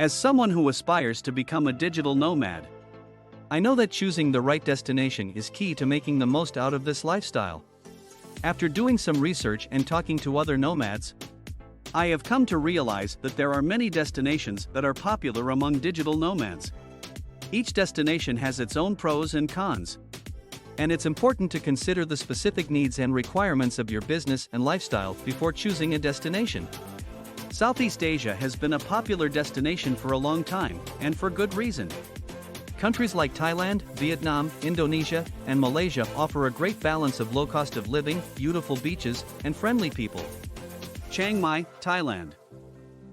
As someone who aspires to become a digital nomad, I know that choosing the right destination is key to making the most out of this lifestyle. After doing some research and talking to other nomads, I have come to realize that there are many destinations that are popular among digital nomads. Each destination has its own pros and cons, and it's important to consider the specific needs and requirements of your business and lifestyle before choosing a destination. Southeast Asia has been a popular destination for a long time, and for good reason. Countries like Thailand, Vietnam, Indonesia, and Malaysia offer a great balance of low cost of living, beautiful beaches, and friendly people. Chiang Mai, Thailand.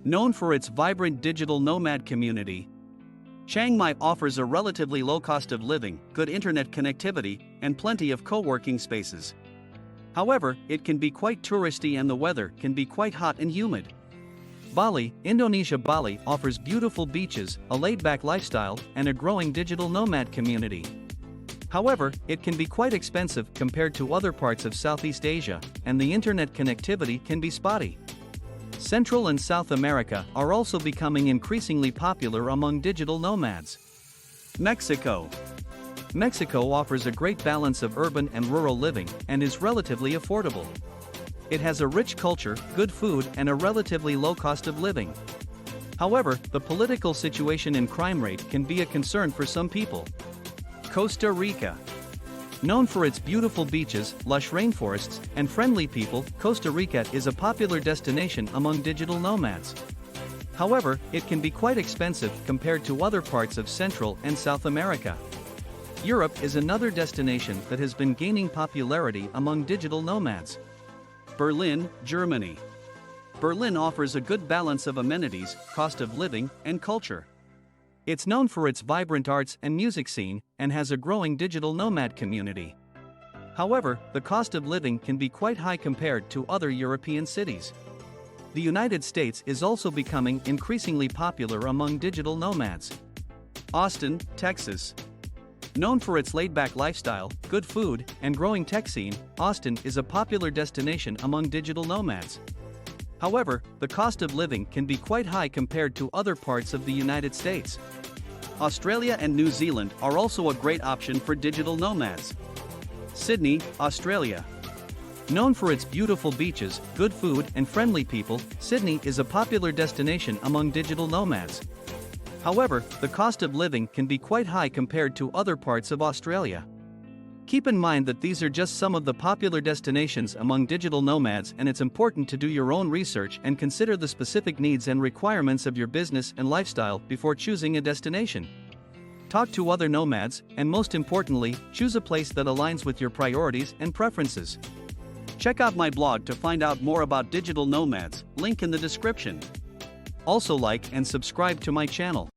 Known for its vibrant digital nomad community, Chiang Mai offers a relatively low cost of living, good internet connectivity, and plenty of co-working spaces. However, it can be quite touristy and the weather can be quite hot and humid. Bali, Indonesia. Bali offers beautiful beaches, a laid-back lifestyle, and a growing digital nomad community. However, it can be quite expensive compared to other parts of Southeast Asia, and the internet connectivity can be spotty. Central and South America are also becoming increasingly popular among digital nomads. Mexico. Mexico offers a great balance of urban and rural living and is relatively affordable. It has a rich culture, good food, and a relatively low cost of living. However, the political situation and crime rate can be a concern for some people. Costa Rica. Known for its beautiful beaches, lush rainforests, and friendly people, Costa Rica is a popular destination among digital nomads. However, it can be quite expensive compared to other parts of Central and South America. Europe is another destination that has been gaining popularity among digital nomads. Berlin, Germany. Berlin offers a good balance of amenities, cost of living, and culture. It's known for its vibrant arts and music scene, and has a growing digital nomad community. However, the cost of living can be quite high compared to other European cities. The United States is also becoming increasingly popular among digital nomads. Austin, Texas. Known for its laid-back lifestyle, good food, and growing tech scene, Austin is a popular destination among digital nomads. However, the cost of living can be quite high compared to other parts of the United States. Australia and New Zealand are also a great option for digital nomads. Sydney, Australia. Known for its beautiful beaches, good food, and friendly people, Sydney is a popular destination among digital nomads. However, the cost of living can be quite high compared to other parts of Australia. Keep in mind that these are just some of the popular destinations among digital nomads, and it's important to do your own research and consider the specific needs and requirements of your business and lifestyle before choosing a destination. Talk to other nomads, and most importantly, choose a place that aligns with your priorities and preferences. Check out my blog to find out more about digital nomads, link in the description. Also like and subscribe to my channel.